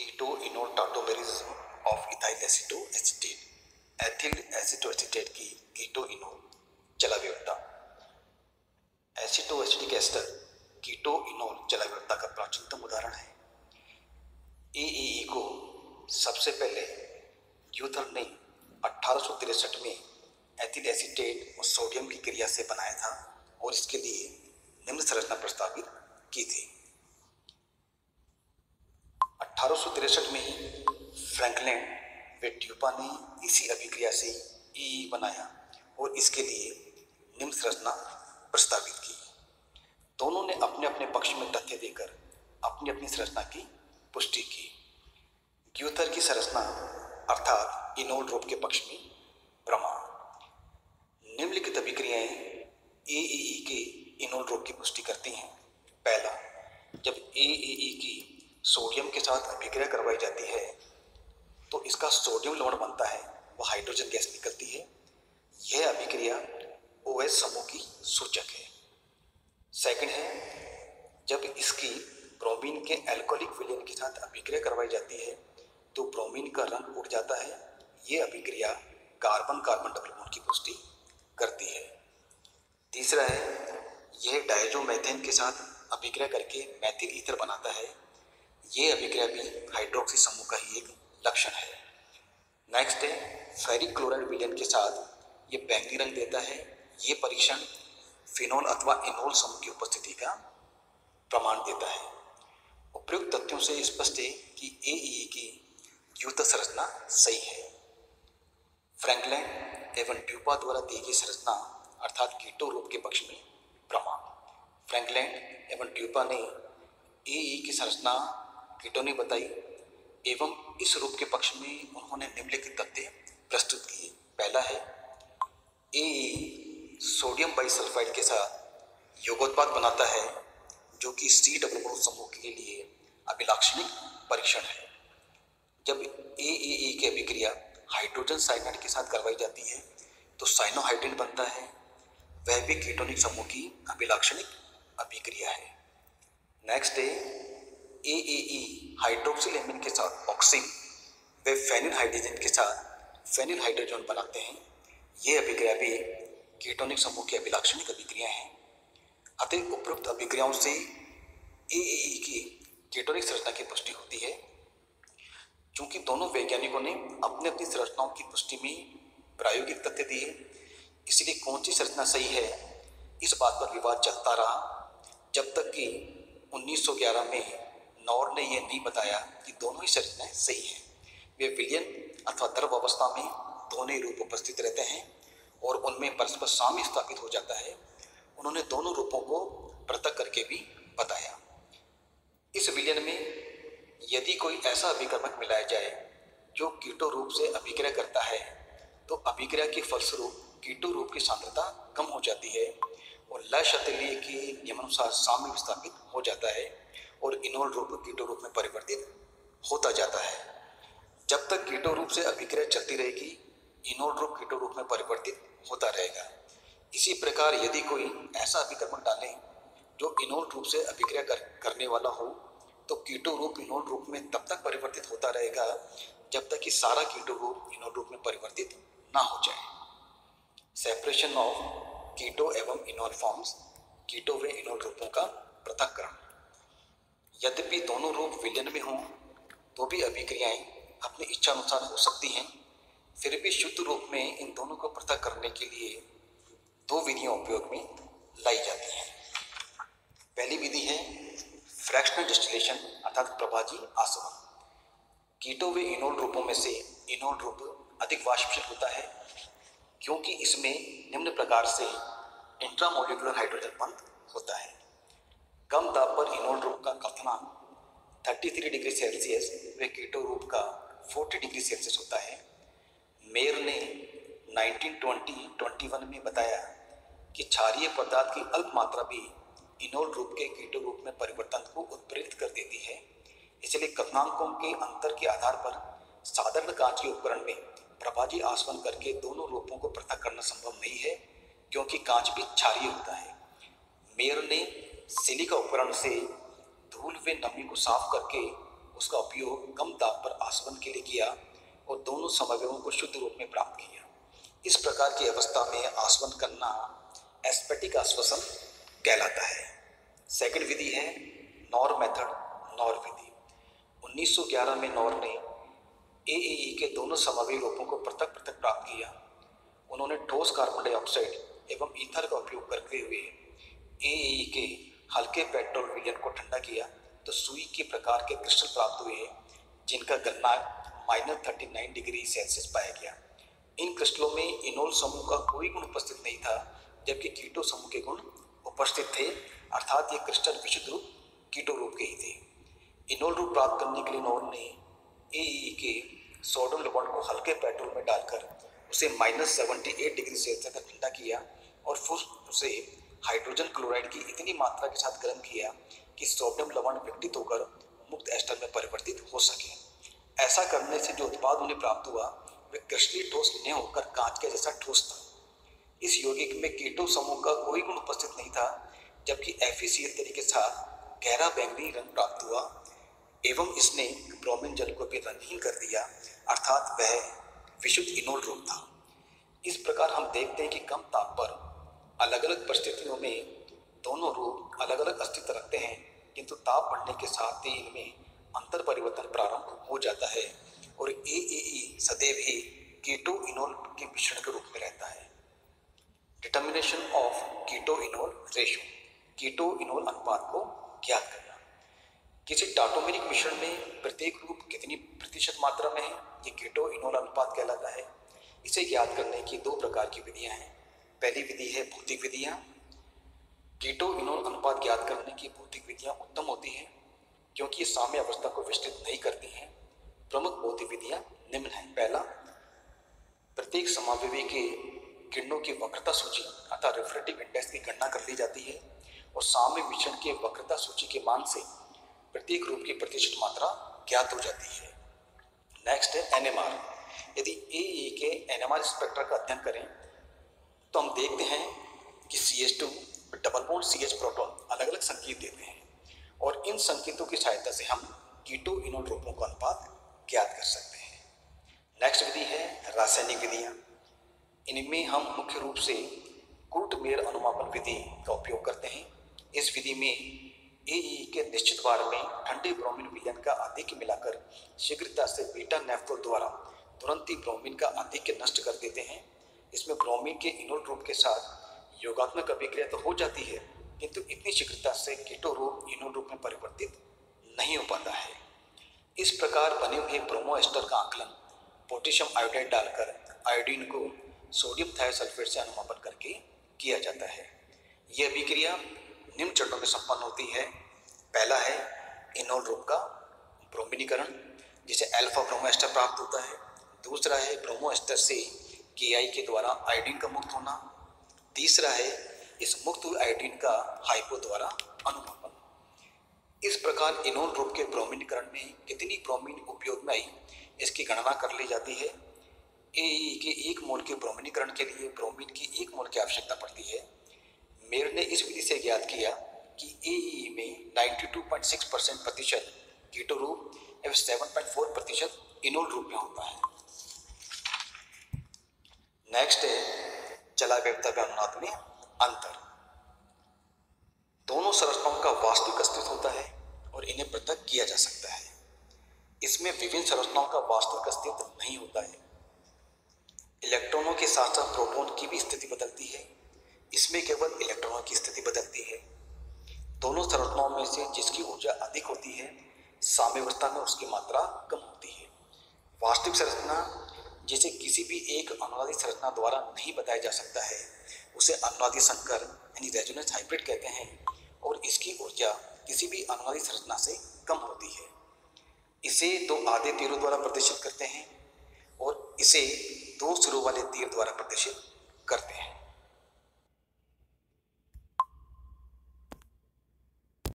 कीटोइनोल tautomerism of ethyl एसिटोएसीटेट ethyl एसिटोएसीटेट की कीटोइनोल जलाव्यवस्था। एसिटोएसिटिक ester कीटोइनोल जलाव्यवस्था का प्राचीनतम उदाहरण है। एईई को सबसे पहले यूथर ने 1863 में एथिल एसीटेट और सोडियम की क्रिया से बनाया था और इसके लिए निम्न संरचना प्रस्तावित की थी। 1863 में ही फ्रैंकलिन व ड्यूपा ने इसी अभिक्रिया से ई बनाया और इसके लिए निम्न संरचना प्रस्तावित की। दोनों ने अपने अपने पक्ष में तथ्य देकर अपनी अपनी संरचना की पुष्टि की। ग्यूथर की संरचना अर्थात इनोल रूप के पक्ष में प्रमाण। निम्नलिखित अभिक्रियाएं एईई के इनोल रूप की पुष्टि करती हैं। पहला, जब एईई की सोडियम के साथ अभिक्रिया करवाई जाती है तो इसका सोडियम लवण बनता है, वह हाइड्रोजन गैस निकलती है। यह अभिक्रिया OH समूह की सूचक है। सेकंड है, जब इसकी ब्रोमीन के एल्कोहलिक विलयन के साथ अभिक्रिया करवाई जाती है तो ब्रोमीन का रंग उड़ जाता है। यह अभिक्रिया कार्बन कार्बन डबल बॉन्ड की पुष्टि करती है। तीसरा है, यह डायजोमेथेन के साथ अभिक्रिया करके मैथिल ईथर बनाता है। यह अभिक्रिया भी हाइड्रोक्सी समूह का ही एक लक्षण है। नेक्स्ट है, फेरिक क्लोराइड विलयन के साथ यह बैंगनी रंग देता है। यह परीक्षण फिनोल अथवा इनोल समूह की उपस्थिति का प्रमाण देता है। उपयुक्त तथ्यों से स्पष्ट है कि एईई की ग्यूथर संरचना सही है। फ्रैंकलिन एवं ड्यूपा द्वारा दी गई संरचना अर्थात कीटो रूप के पक्ष में प्रमाण। फ्रैंकलिन एवं ड्यूपा ने एईई की संरचना कीटोनिक बताई एवं इस रूप के पक्ष में उन्होंने निम्नलिखित तथ्य प्रस्तुत किए। पहला है, एईई सोडियम बाइसल्फाइड के साथ योगोत्पाद बनाता है जो कि C डबल बॉन्ड समूह के लिए अभिलाक्षणिक परीक्षण है। जब एईई की अभिक्रिया हाइड्रोजन साइनाइड के साथ करवाई जाती है तो साइनोहाइड्रिन बनता है, वह भी कीटोनिक समूह की अभिलाक्षणिक अभिक्रिया है। नेक्स्ट है, एईई हाइड्रोक्सिल एमीन के साथ ऑक्सिन व फेनिल हाइड्रोजन के साथ फेनिल हाइड्रोजन बनाते हैं। यह अभिक्रिया भी कीटोनिक समूह की अभिलाक्षणिक अभिक्रिया है। अतः उपयुक्त अभिक्रियाओं से एईई की कीटोनिक संरचना की पुष्टि होती है। चूंकि दोनों वैज्ञानिकों ने अपने अपनी संरचनाओं की पुष्टि में प्रायोगिक तथ्य दिए, इसलिए कौन सी संरचना सही है इस बात पर विवाद चलता रहा जब तक कि 1911 में नॉर ने यह नहीं बताया कि दोनों ही संरचनाएं सही हैं। वे विलयन अथवा द्रव अवस्था में दोनों ही रूप उपस्थित रहते हैं और उनमें परस्पर साम्य स्थापित हो जाता है। उन्होंने दोनों रूपों को पृथक करके भी बताया। इस विलयन में यदि कोई ऐसा अभिकर्मक मिलाया जाए जो कीटो रूप से अभिक्रिया करता है तो अभिक्रिया के फलस्वरूप कीटो रूप की सांद्रता कम हो जाती है और लैशतेलिए के नियमानुसार साम्य विस्थापित हो जाता है और इनोल रूप कीटो रूप में परिवर्तित होता जाता है। जब तक कीटो रूप से अभिक्रिया चलती रहेगी, इनोल रूप कीटो रूप में परिवर्तित होता रहेगा। इसी प्रकार यदि कोई ऐसा अभिकर्मक डालें जो इनोल रूप से अभिक्रिया करने वाला हो तो कीटो रूप इनोल रूप में तब तक परिवर्तित होता रहेगा जब तक कि सारा कीटो रूप इनोल रूप में परिवर्तित ना हो जाए। सेपरेशन ऑफ कीटो एवं इनोल फॉर्म्स, कीटो व इनोल रूपों का पृथक्करण। यद्यपि दोनों रूप विलयन में हों तो भी अभिक्रियाएं अपनी इच्छा अनुसार हो सकती हैं। फिर भी शुद्ध रूप में इन दोनों को पृथक करने के लिए दो विधियां उपयोग में लाई जाती हैं। पहली विधि है फ्रैक्शनल डिस्टिलेशन अर्थात प्रभाजी आसवन। कीटो व इनोल रूपों में से इनोल रूप अधिक वाष्पशील होता है क्योंकि इसमें निम्न प्रकार से इंट्रामोलिकुलर हाइड्रोजन बंध होता है। कम दाब पर इनोल रूप का क्वथनांक 33 डिग्री सेल्सियस व कीटो रूप का 40 डिग्री सेल्सियस होता है। मेयर ने 1921 में बताया कि क्षारीय पदार्थ की अल्प मात्रा भी इनोल रूप के कीटो रूप में परिवर्तन को उत्प्रेरित कर देती है। इसलिए क्वथनांकों के अंतर के आधार पर साधारण कांच के उपकरण में प्रभाजी आसवन करके दोनों रूपों को पृथक करना संभव नहीं है क्योंकि कांच भी क्षारीय होता है। मेयर ने सिलिका उपकरण से धूल व नमी को साफ करके उसका उपयोग कम दाब पर आसवन के लिए किया और दोनों समवयवों को शुद्ध रूप में प्राप्त किया। इस प्रकार की अवस्था में आसवन करना एस्पेटिक आश्वासन कहलाता है। सेकंड विधि है नॉर मेथड, नॉर विधि। 1911 में नॉर ने एएई के दोनों समवयी रूपों को पृथक पृथक प्राप्त किया। उन्होंने ठोस कार्बन डाइऑक्साइड एवं ईथर का उपयोग करते हुए एएई के हल्के पेट्रोल विलयन को ठंडा किया तो सुई के प्रकार के क्रिस्टल प्राप्त हुए जिनका गलनांक -39 डिग्री सेल्सियस पाया गया। इन क्रिस्टलों में इनोल समूह का कोई गुण उपस्थित नहीं था, जबकि कीटो समूह के गुण उपस्थित थे, अर्थात ये क्रिस्टल विशुद्ध रूप कीटो रूप के ही थे। इनोल रूप प्राप्त करने के लिए नॉर ने एई के सोडियम लवण को हल्के पेट्रोल में डालकर उसे -78 डिग्री सेल्सियस तक ठंडा किया और फिर उसे हाइड्रोजन क्लोराइड की इतनी मात्रा के साथ गर्म किया कि सोडियम लवण विघटित होकर मुक्त एस्टर में परिवर्तित हो सके। ऐसा करने से जो उत्पाद उन्हें प्राप्त हुआ वह क्रिस्टलीय ठोस न होकर कांच के जैसा ठोस था। इस यौगिक में कीटो समूह का कोई गुण उपस्थित नहीं था, जबकि FeCl तरीके के साथ गहरा बैंगनी रंग प्राप्त हुआ एवं इसने ब्रोमीन जल को भी रंगहीन कर दिया, अर्थात वह विशुद्ध इनोल रूप था। इस प्रकार हम देखते हैं कि कम ताप पर अलग अलग परिस्थितियों में दोनों रूप अलग अलग अस्तित्व रखते हैं, किंतु ताप बढ़ने के साथ ही इनमें अंतर परिवर्तन प्रारंभ हो जाता है और एएई सदैव ही कीटो इनोल के मिश्रण के रूप में रहता है। Determination of keto enol ratio, keto enol अनुपात को ज्ञात करना। किसी टाटोमेरिक मिश्रण में प्रत्येक रूप कितनी प्रतिशत मात्रा में है, ये कीटो इनोल अनुपात कहलाता है। इसे ज्ञात करने की दो प्रकार की विधियां हैं। पहली विधि है भौतिक विधियां। कीटो इनोल अनुपात ज्ञात करने की भौतिक विधियां उत्तम होती हैं क्योंकि ये साम्य अवस्था को विस्तृत नहीं करती हैं। प्रमुख भौतिक विधियां निम्न हैं। पहला, प्रत्येक समावयवी के किरणों की वक्रता सूची अर्थात रिफ्रैक्टिव इंडेक्स की गणना कर ली जाती है और साम्य विचरण के वक्रता सूची के मान से प्रत्येक रूप की प्रतिशत मात्रा ज्ञात हो जाती है। नेक्स्ट है NMR। यदि एई के NMR स्पेक्ट्रा का अध्ययन करें तो हम देखते हैं कि CH2 double bond CH proton अलग अलग संकेत देते हैं और इन संकेतों की सहायता से हम कीटो इनोल रूपों का अनुपात ज्ञात कर सकते हैं। नेक्स्ट विधि है रासायनिक विधियां। इनमें हम मुख्य रूप से कुर्ट-मेयर अनुमापन विधि का उपयोग करते हैं। इस विधि में एई के निश्चित बार में ठंडे ब्रोमीन विलयन का आधिक्य मिलाकर शीघ्रता से बीटा नेफ्थोल द्वारा तुरंत ही ब्रोमीन का आधिक्य नष्ट कर देते हैं। इसमें ब्रोमीन के इनोल रूप के साथ योगात्मक अभिक्रिया तो हो जाती है, किंतु इतनी शीघ्रता से कीटो रूप इनोल रूप में परिवर्तित नहीं हो पाता है। इस प्रकार बने हुए ब्रोमो एस्टर का आकलन पोटेशियम आयोडाइड डालकर आयोडीन को सोडियम थायोसल्फेट से अनुमापन करके किया जाता है। यह अभिक्रिया निम्न चरणों में संपन्न होती है। पहला है इनोल रूप का ब्रोमीनीकरण, जिसे अल्फा ब्रोमो एस्टर प्राप्त होता है। दूसरा है ब्रोमो एस्टर से KI के द्वारा आयोडीन का मुक्त होना। तीसरा है इस मुक्त हुए आयोडीन का हाइपो द्वारा अनुमापन। इस प्रकार इनोल रूप के ब्रोमीनीकरण में कितनी ब्रोमीन उपयोग में आई इसकी गणना कर ली जाती है। एई के 1 मोल के ब्रोमीनीकरण के लिए ब्रोमीन की 1 मोल की आवश्यकता पड़ती है। मेयर ने इस विधि से ज्ञात किया कि एई में 92.6% प्रतिशत कीटो रूप एवं 7.4% इनोल रूप में होता है। नेक्स्ट है जलावयवता व अनुनाद में अंतर। दोनों संरचनाओं का वास्तविक अस्तित्व होता है और इन्हें पृथक किया जा सकता है। इसमें विभिन्न संरचनाओं का वास्तविक अस्तित्व नहीं होता है। इलेक्ट्रॉनों के साथ साथ प्रोटॉन की भी स्थिति बदलती है। इसमें केवल इलेक्ट्रॉनों की स्थिति बदलती है। दोनों संरचनाओं में से जिसकी ऊर्जा अधिक होती है, साम्यावस्था में उसकी मात्रा कम होती है। वास्तविक संरचना जिसे किसी भी एक अनुनादी संरचना द्वारा नहीं बताया जा सकता है, उसे अनुनादी संकर यानी रेजोनेंस हाइब्रिड कहते हैं और इसकी ऊर्जा किसी भी अनुनादी संरचना से कम होती है। इसे 2 आधे तीरों द्वारा प्रदर्शित करते हैं और इसे 2 सिरों वाले तीर द्वारा प्रदर्शित करते हैं।